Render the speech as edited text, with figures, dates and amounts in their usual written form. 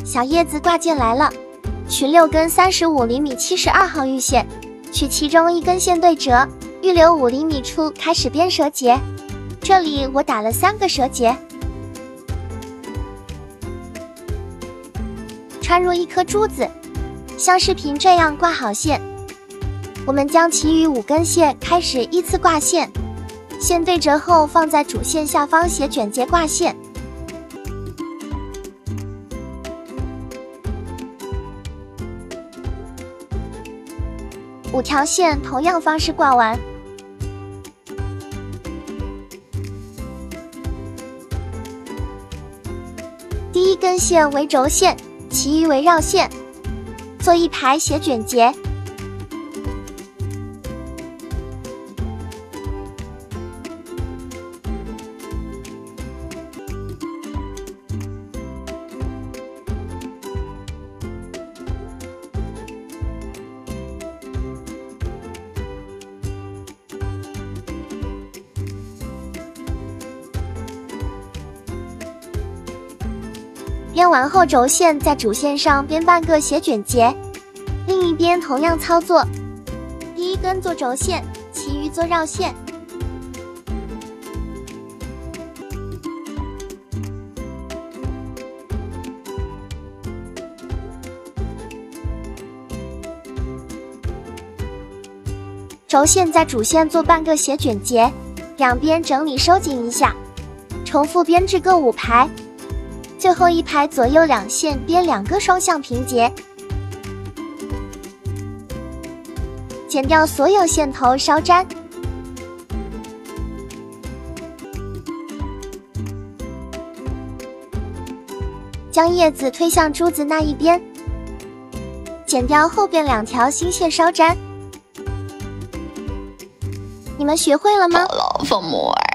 小叶子挂件来了，取6根35厘米72号玉线，取其中1根线对折，预留5厘米处开始编折结。这里我打了3个折结，穿入1颗珠子，像视频这样挂好线。我们将其余5根线开始依次挂线，线对折后放在主线下方写卷结挂线。5条线同样方式挂完。第1根线为轴线，其余为绕线，做1排写卷结。编完后，轴线在主线上编半个写卷结，另一边同样操作。第1根做轴线，其余做绕线。轴线在主线做半个写卷结，两边整理收紧一下，重复编制各5排。最后1排左右2线编2个双向平结，剪掉所有线头稍粘，将叶子推向珠子那一边，剪掉后边2条新线稍粘。你们学会了吗？好了，放more。